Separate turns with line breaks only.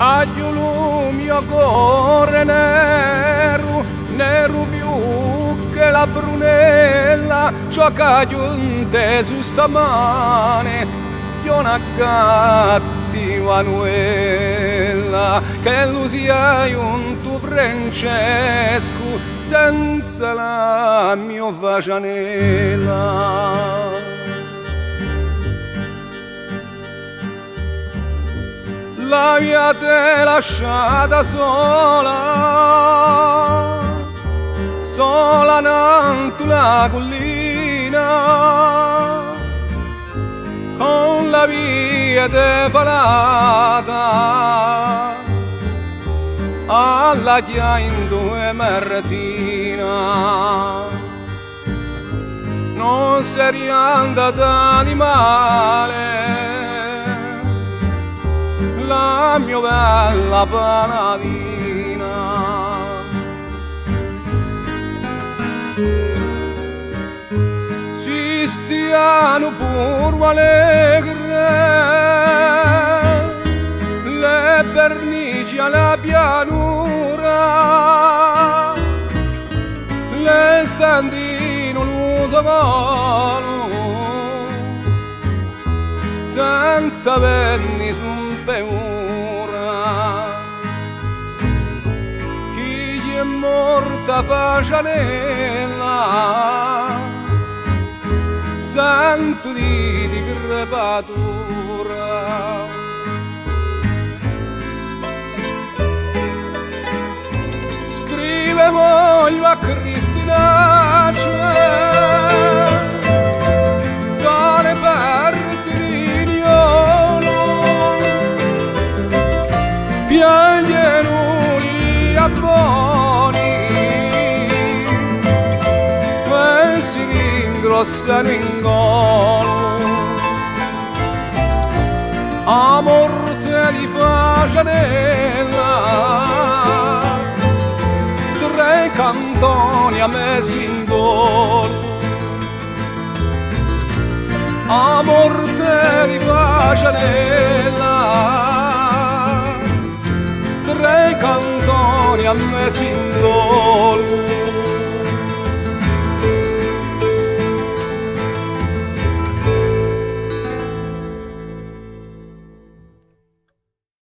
Agliolo mio cuore nero, nero più che la brunella, ciò che giunte su stamane, io una cattiva nuella, che lo sia un tuo Francesco, senza la mia facianella. La via t'è lasciata sola, sola nanto la collina, con la via defalata, alla chia in due martina. Non sei andata di male, la mia bella paladina. Si stiano pur allegre le pernici alla pianura, le standino l'uso colo, senza venni su paura. Chi gli è morta facianella, santo di crepatura. Scrive voglio a Cristina, dalle parti di piangono gli abboni, e si ringrossano in golo. A morte di facianella, tre cantoni a me si in golo. A morte di facianella, tre cantoni